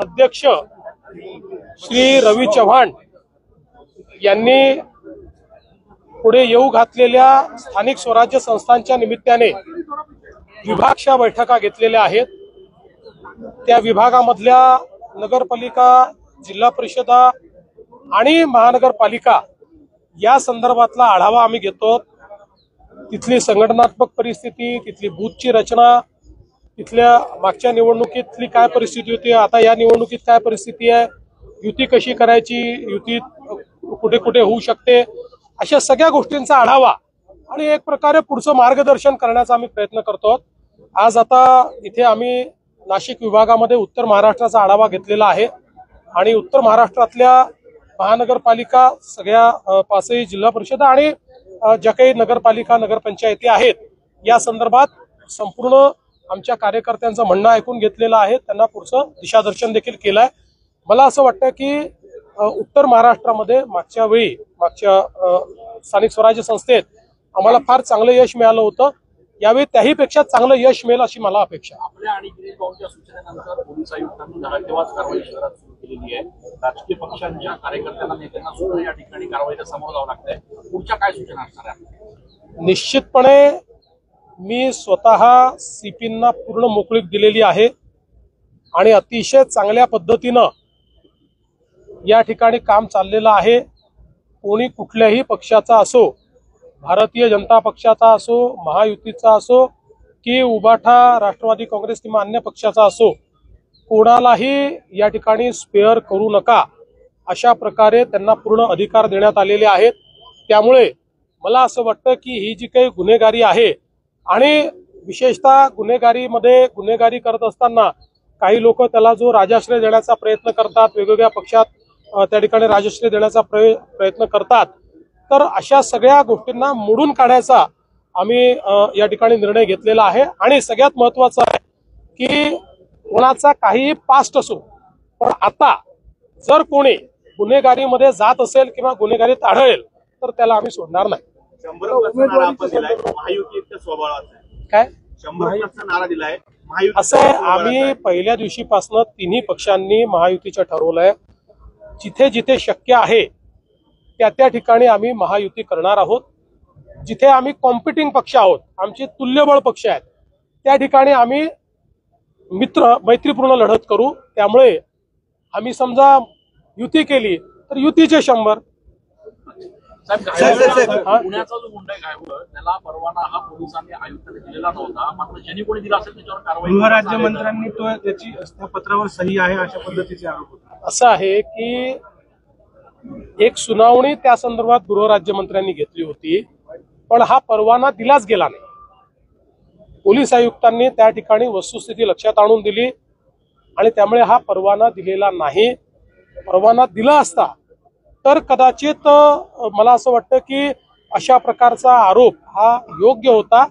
अध्यक्ष श्री रवी चव्हाण यांनी पुढे येऊ घातलेल्या स्थानिक स्वराज्य संस्थांच्या निमित्ताने विभागच्या बैठका घेतलेल्या आहेत। त्या विभागामधल्या नगरपालिका, जिल्हा परिषदा आणि महानगरपालिका या संदर्भातला आढावा आम्ही घेतो। तिथली संघटनात्मक परिस्थिती, तिथली बूथची रचना, तिथल्या मागच्या निवडणुकीतली काय परिस्थिती होती, आता या निवडणुकीत काय परिस्थिती आहे, युती कशी करायची, युती कुठे कुठे होऊ शकते, अशा सगळ्या गोष्टींचा आढावा आणि एक प्रकारे पुढचं मार्गदर्शन करण्याचा आम्ही प्रयत्न करतो। आज आता इथे आम्ही नाशिक विभागामध्ये उत्तर महाराष्ट्राचा आढावा घेतलेला आहे आणि उत्तर महाराष्ट्रातल्या महानगरपालिका, सगळ्या 5ही जिल्हा परिषदा आणि ज्या काही नगरपालिका, नगरपंचायती आहेत या संदर्भात संपूर्ण आमच्या कार्यकर्त्यांचं म्हणणं ऐकून घेतलेलं आहे, त्यांना पुढचं दिशादर्शन देखील केलं आहे। मला असं वाटतं की उत्तर महाराष्ट्रामध्ये मागच्या स्थानिक स्वराज्य संस्थेत आम्हाला फार चांगलं यश मिळालं होतं। यावेळी त्याहीपेक्षा चांगलं यश मिळेल अशी मला अपेक्षा आहे। आपल्या आणि गिरीश भाऊंच्या सूचनेनंतर पोलीस आयुक्तांनी धडाकेबाज कारवाई शहरात सुरू केलेली आहे। राजकीय पक्षांच्या कार्यकर्त्यांना, नेत्यांना सुद्धा या ठिकाणी कारवाईला सामोरं जावं लागतंय। पुढच्या काय सूचना असणार आहे? निश्चितपणे मी स्वतः सीपींना पूर्ण मोकळीक दिलेली आहे आणि अतिशय चांगल्या पद्धतीनं या ठिकाणी काम चाललेलं आहे। कोणी कुठल्याही पक्षाचा असो, भारतीय जनता पक्षाचा असो, महायुतीचा असो की उबाठा, राष्ट्रवादी काँग्रेस किंवा अन्य पक्षाचा असो, कोणालाही या ठिकाणी स्पेअर करू नका अशा प्रकारे त्यांना पूर्ण अधिकार देण्यात आलेले आहेत। त्यामुळे मला असं वाटतं की ही जी काही गुन्हेगारी आहे आणि विशेषतः गुन्हेगारी करत असताना काही लोक त्याला जो राजाश्रय देण्याचा प्रयत्न करतात, वेगवेगळ्या पक्षात त्या ठिकाणी राजश्रय देण्याचा प्रयत्न करतात, तर अशा सगळ्या गोष्टींना मोडून काढायचा आम्ही या ठिकाणी निर्णय घेतलेला आहे। आणि सगळ्यात महत्त्वाचं आहे की कोणाचा काही पास्ट असो, पण आता जर कोणी गुन्हेगारीमध्ये जात असेल किंवा गुन्हेगारीत आढळेल तर त्याला आम्ही सोडणार नाही। 100% नारा आपण दिलाय, महायुतीच्या स्वभावाचा काय 100% नारा दिलाय असं आम्ही पहिल्या दिवशीपासून तिन्ही पक्षांनी महायुतीचं ठरवलंय। जिथे जिथे शक्य आहे त्या ठिकाणी आम्ही महायुती करणार आहोत। जिथे आम्ही कॉम्पिटिंग पक्ष आहोत, आमचे तुल्यबळ पक्ष आहेत, त्या ठिकाणी आम्ही मैत्रीपूर्ण लढत करू। त्यामुळे आम्ही समजा युती केली तर युतीचे 100। पुण्याचा जो गुंडा गायब त्याला परवाना हा पोलिसांनी आयुक्तांनी दिलेला नव्हता, मात्र ज्यांनी कोणी दिला असेल त्याच्यावर कारवाई गृहराज्यमंत्र्यांनी तो त्याची त्या पत्रावर सही आहे अशा पद्धतीचे आरोप होते। असं आहे की एक सुनावणी त्या संदर्भात गृहराज्यमंत्र्यांनी घेतली होती, पण हा परवाना दिलाच गेला नाही। पोलीस आयुक्तांनी त्या ठिकाणी वस्तुस्थिती लक्षात आणून दिली आणि त्यामुळे हा परवाना दिलेला नाही। परवाना दिला असता तर कदाचित मला असं वाटतं की अशा प्रकारचा आरोप हा योग्य होता,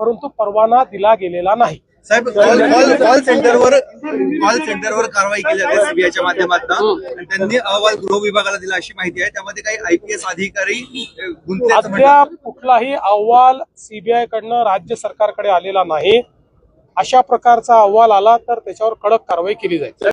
परंतु परवाना दिला गेलेला नाही। साहेब, कॉल सेंटरवर कारवाई केली आहे सीबीआयच्या माध्यमातून आणि त्यांनी अहवाल गृह विभागाला दिला अशी माहिती आहे। त्यामध्ये काही आयपीएस अधिकारी अद्याप कुठलाही अहवाल सीबीआय कडनं राज्य सरकारकडे आलेला नाही। अशा प्रकारचा अहवाल आला तर त्याच्यावर कडक कारवाई केली जाईल।